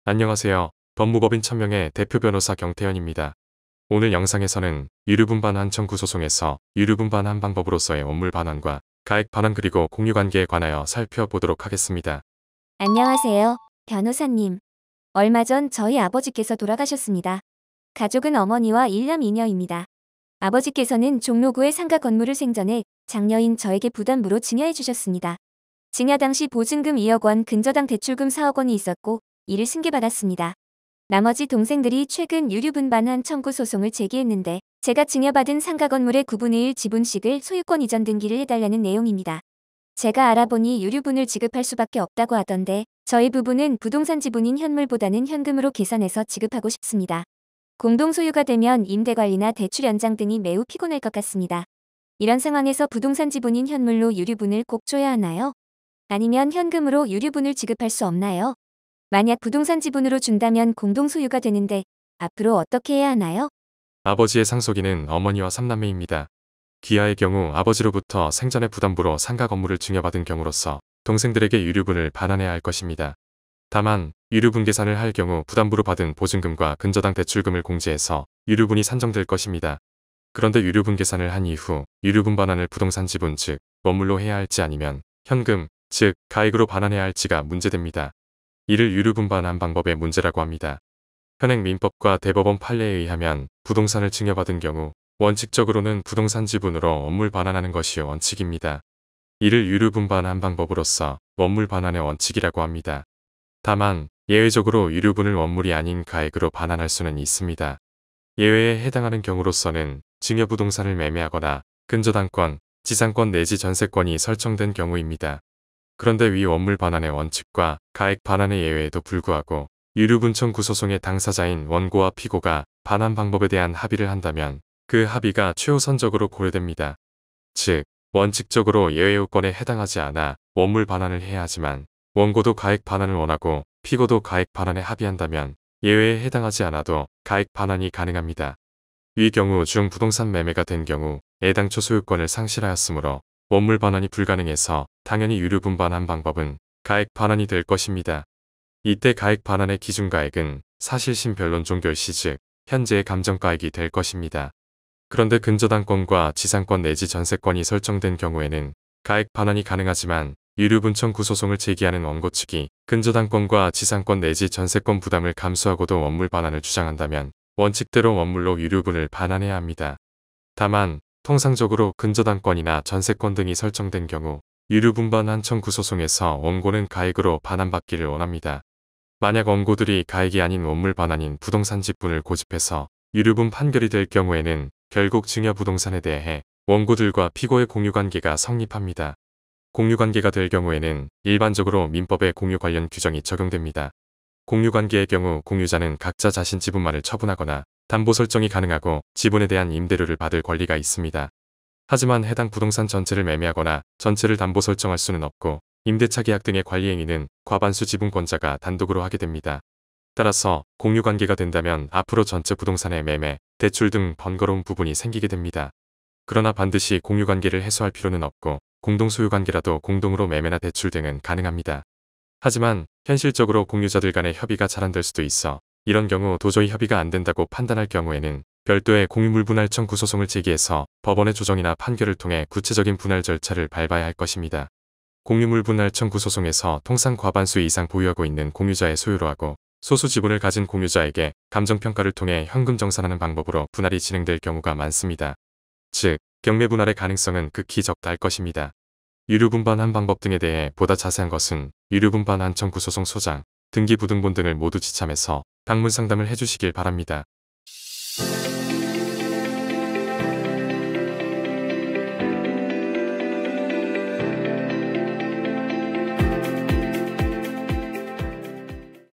안녕하세요. 법무법인 천명의 대표 변호사 경태현입니다. 오늘 영상에서는 유류분반환 청구 소송에서 유류분반환 방법으로서의 원물 반환과 가액 반환 그리고 공유관계에 관하여 살펴보도록 하겠습니다. 안녕하세요, 변호사님. 얼마 전 저희 아버지께서 돌아가셨습니다. 가족은 어머니와 일남 이녀입니다. 아버지께서는 종로구의 상가 건물을 생전에 장녀인 저에게 부담부로 증여해 주셨습니다. 증여 당시 보증금 2억 원, 근저당 대출금 4억 원이 있었고 이를 승계받았습니다. 나머지 동생들이 최근 유류분반환 청구 소송을 제기했는데 제가 증여받은 상가 건물의 9분의 1 지분씩을 소유권 이전 등기를 해달라는 내용입니다. 제가 알아보니 유류분을 지급할 수밖에 없다고 하던데 저희 부부는 부동산 지분인 현물보다는 현금으로 계산해서 지급하고 싶습니다. 공동소유가 되면 임대관리나 대출 연장 등이 매우 피곤할 것 같습니다. 이런 상황에서 부동산 지분인 현물로 유류분을 꼭 줘야 하나요? 아니면 현금으로 유류분을 지급할 수 없나요? 만약 부동산 지분으로 준다면 공동소유가 되는데 앞으로 어떻게 해야 하나요? 아버지의 상속인은 어머니와 삼남매입니다. 기아의 경우 아버지로부터 생전의 부담부로 상가 건물을 증여받은 경우로서 동생들에게 유류분을 반환해야 할 것입니다. 다만 유류분 계산을 할 경우 부담부로 받은 보증금과 근저당 대출금을 공제해서 유류분이 산정될 것입니다. 그런데 유류분 계산을 한 이후 유류분 반환을 부동산 지분 즉 원물로 해야 할지 아니면 현금 즉 가액으로 반환해야 할지가 문제됩니다. 이를 유류분 반환 방법의 문제라고 합니다. 현행 민법과 대법원 판례에 의하면 부동산을 증여받은 경우 원칙적으로는 부동산 지분으로 원물 반환하는 것이 원칙입니다. 이를 유류분 반환 방법으로서 원물 반환의 원칙이라고 합니다. 다만 예외적으로 유류분을 원물이 아닌 가액으로 반환할 수는 있습니다. 예외에 해당하는 경우로서는 증여부동산을 매매하거나 근저당권, 지상권 내지 전세권이 설정된 경우입니다. 그런데 위 원물 반환의 원칙과 가액 반환의 예외에도 불구하고 유류분 청구 소송의 당사자인 원고와 피고가 반환 방법에 대한 합의를 한다면 그 합의가 최우선적으로 고려됩니다. 즉, 원칙적으로 예외 요건에 해당하지 않아 원물 반환을 해야 하지만 원고도 가액 반환을 원하고 피고도 가액 반환에 합의한다면 예외에 해당하지 않아도 가액 반환이 가능합니다. 위 경우 중 부동산 매매가 된 경우 애당초 소유권을 상실하였으므로 원물 반환이 불가능해서 당연히 유류분 반환 방법은 가액 반환이 될 것입니다. 이때 가액 반환의 기준가액은 사실심 변론 종결 시 즉 현재의 감정가액이 될 것입니다. 그런데 근저당권과 지상권 내지 전세권이 설정된 경우에는 가액 반환이 가능하지만 유류분 청구 소송을 제기하는 원고 측이 근저당권과 지상권 내지 전세권 부담을 감수하고도 원물 반환을 주장한다면 원칙대로 원물로 유류분을 반환해야 합니다. 다만 통상적으로 근저당권이나 전세권 등이 설정된 경우 유류분 반환 청구 소송에서 원고는 가액으로 반환받기를 원합니다. 만약 원고들이 가액이 아닌 원물 반환인 부동산 지분을 고집해서 유류분 판결이 될 경우에는 결국 증여부동산에 대해 원고들과 피고의 공유관계가 성립합니다. 공유관계가 될 경우에는 일반적으로 민법의 공유 관련 규정이 적용됩니다. 공유관계의 경우 공유자는 각자 자신 지분만을 처분하거나 담보 설정이 가능하고 지분에 대한 임대료를 받을 권리가 있습니다. 하지만 해당 부동산 전체를 매매하거나 전체를 담보 설정할 수는 없고 임대차 계약 등의 관리 행위는 과반수 지분권자가 단독으로 하게 됩니다. 따라서 공유관계가 된다면 앞으로 전체 부동산의 매매, 대출 등 번거로운 부분이 생기게 됩니다. 그러나 반드시 공유관계를 해소할 필요는 없고 공동소유관계라도 공동으로 매매나 대출 등은 가능합니다. 하지만 현실적으로 공유자들 간의 협의가 잘 안 될 수도 있어 이런 경우 도저히 협의가 안 된다고 판단할 경우에는 별도의 공유물분할 청구 소송을 제기해서 법원의 조정이나 판결을 통해 구체적인 분할 절차를 밟아야 할 것입니다. 공유물분할 청구 소송에서 통상 과반수 이상 보유하고 있는 공유자의 소유로 하고 소수 지분을 가진 공유자에게 감정평가를 통해 현금 정산하는 방법으로 분할이 진행될 경우가 많습니다. 즉, 경매 분할의 가능성은 극히 적다할 것입니다. 유류분반환 방법 등에 대해 보다 자세한 것은 유류분반환 청구 소송 소장, 등기부등본 등을 모두 지참해서 방문 상담을 해주시길 바랍니다.